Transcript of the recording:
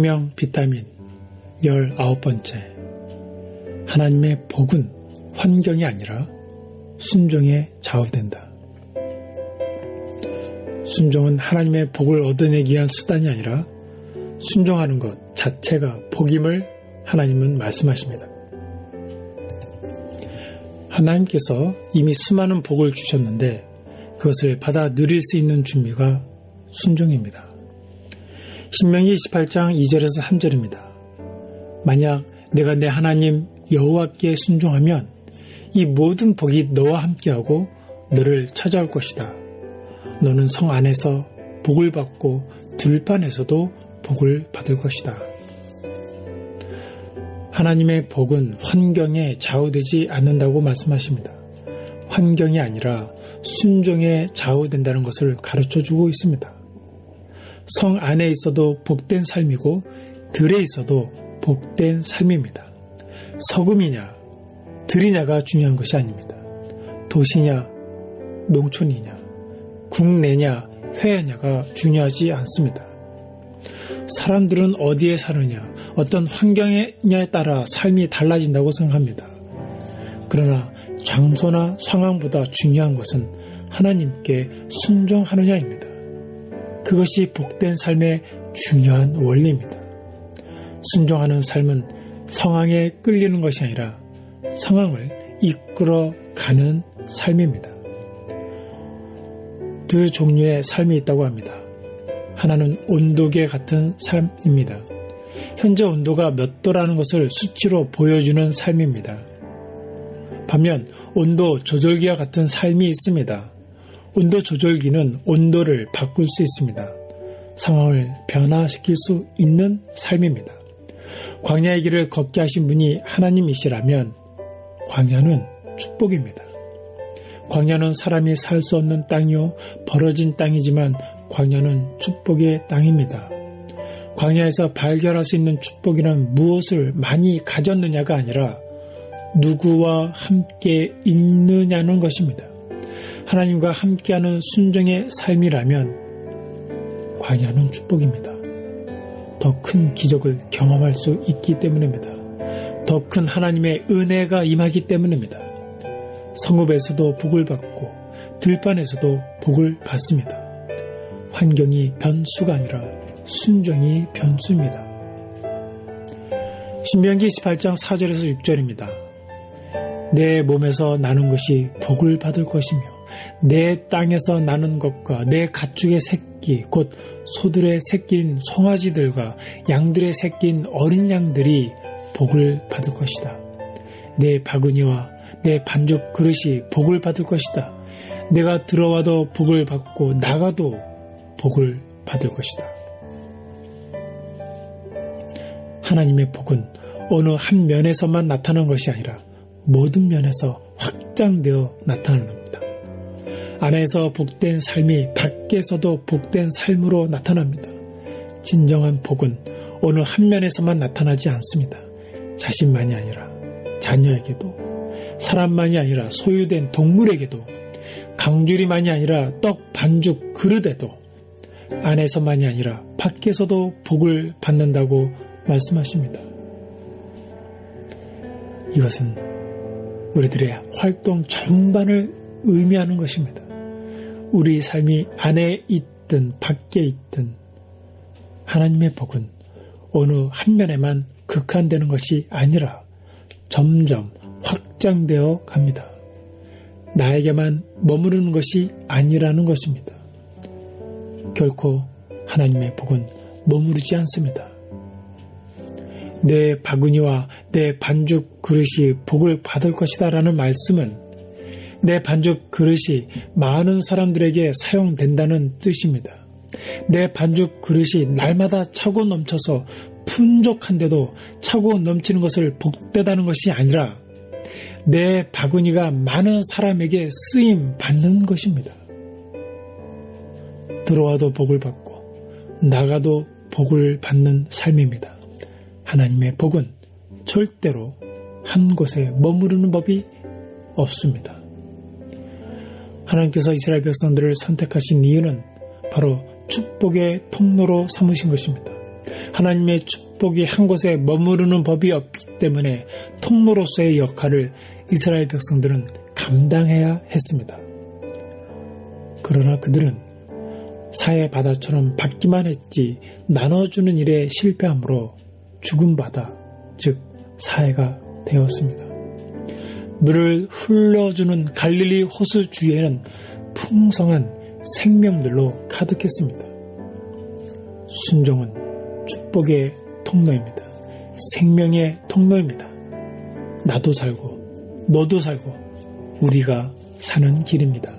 생명 비타민 19번째. 하나님의 복은 환경이 아니라 순종에 좌우된다. 순종은 하나님의 복을 얻어내기 위한 수단이 아니라 순종하는 것 자체가 복임을 하나님은 말씀하십니다. 하나님께서 이미 수많은 복을 주셨는데 그것을 받아 누릴 수 있는 준비가 순종입니다. 신명기 28장 2절에서 3절입니다. 만약 내가 내 하나님 여호와께 순종하면 이 모든 복이 너와 함께하고 너를 찾아올 것이다. 너는 성 안에서 복을 받고 들판에서도 복을 받을 것이다. 하나님의 복은 환경에 좌우되지 않는다고 말씀하십니다. 환경이 아니라 순종에 좌우된다는 것을 가르쳐주고 있습니다. 성 안에 있어도 복된 삶이고 들에 있어도 복된 삶입니다. 서금이냐 들이냐가 중요한 것이 아닙니다. 도시냐 농촌이냐 국내냐 회야냐가 중요하지 않습니다. 사람들은 어디에 사느냐 어떤 환경이냐에 따라 삶이 달라진다고 생각합니다. 그러나 장소나 상황보다 중요한 것은 하나님께 순종하느냐입니다. 그것이 복된 삶의 중요한 원리입니다. 순종하는 삶은 상황에 끌리는 것이 아니라 상황을 이끌어가는 삶입니다. 두 종류의 삶이 있다고 합니다. 하나는 온도계 같은 삶입니다. 현재 온도가 몇 도라는 것을 수치로 보여주는 삶입니다. 반면 온도 조절기와 같은 삶이 있습니다. 온도 조절기는 온도를 바꿀 수 있습니다. 상황을 변화시킬 수 있는 삶입니다. 광야의 길을 걷게 하신 분이 하나님이시라면 광야는 축복입니다. 광야는 사람이 살 수 없는 땅이요 벌어진 땅이지만 광야는 축복의 땅입니다. 광야에서 발견할 수 있는 축복이란 무엇을 많이 가졌느냐가 아니라 누구와 함께 있느냐는 것입니다. 하나님과 함께하는 순종의 삶이라면 광야는 축복입니다. 더 큰 기적을 경험할 수 있기 때문입니다. 더 큰 하나님의 은혜가 임하기 때문입니다. 성읍에서도 복을 받고 들판에서도 복을 받습니다. 환경이 변수가 아니라 순종이 변수입니다. 신명기 18장 4절에서 6절입니다. 내 몸에서 나는 것이 복을 받을 것이며 내 땅에서 나는 것과 내 가축의 새끼 곧 소들의 새끼인 송아지들과 양들의 새끼인 어린 양들이 복을 받을 것이다. 내 바구니와 내 반죽 그릇이 복을 받을 것이다. 내가 들어와도 복을 받고 나가도 복을 받을 것이다. 하나님의 복은 어느 한 면에서만 나타나는 것이 아니라 모든 면에서 확장되어 나타나는 겁니다. 안에서 복된 삶이 밖에서도 복된 삶으로 나타납니다. 진정한 복은 어느 한 면에서만 나타나지 않습니다. 자신만이 아니라 자녀에게도, 사람만이 아니라 소유된 동물에게도, 강주리만이 아니라 떡 반죽 그릇에도, 안에서만이 아니라 밖에서도 복을 받는다고 말씀하십니다. 이것은 우리들의 활동 전반을 의미하는 것입니다. 우리 삶이 안에 있든 밖에 있든 하나님의 복은 어느 한 면에만 극한되는 것이 아니라 점점 확장되어 갑니다. 나에게만 머무르는 것이 아니라는 것입니다. 결코 하나님의 복은 머무르지 않습니다. 내 바구니와 내 반죽 그릇이 복을 받을 것이다 라는 말씀은 내 반죽 그릇이 많은 사람들에게 사용된다는 뜻입니다. 내 반죽 그릇이 날마다 차고 넘쳐서 풍족한데도 차고 넘치는 것을 복되다는 것이 아니라 내 바구니가 많은 사람에게 쓰임 받는 것입니다. 들어와도 복을 받고 나가도 복을 받는 삶입니다. 하나님의 복은 절대로 한 곳에 머무르는 법이 없습니다. 하나님께서 이스라엘 백성들을 선택하신 이유는 바로 축복의 통로로 삼으신 것입니다. 하나님의 축복이 한 곳에 머무르는 법이 없기 때문에 통로로서의 역할을 이스라엘 백성들은 감당해야 했습니다. 그러나 그들은 사해 바다처럼 받기만 했지 나눠주는 일에 실패함으로 죽은 바다, 즉 사해가 되었습니다. 물을 흘러주는 갈릴리 호수 주위에는 풍성한 생명들로 가득했습니다. 순종은 축복의 통로입니다. 생명의 통로입니다. 나도 살고 너도 살고 우리가 사는 길입니다.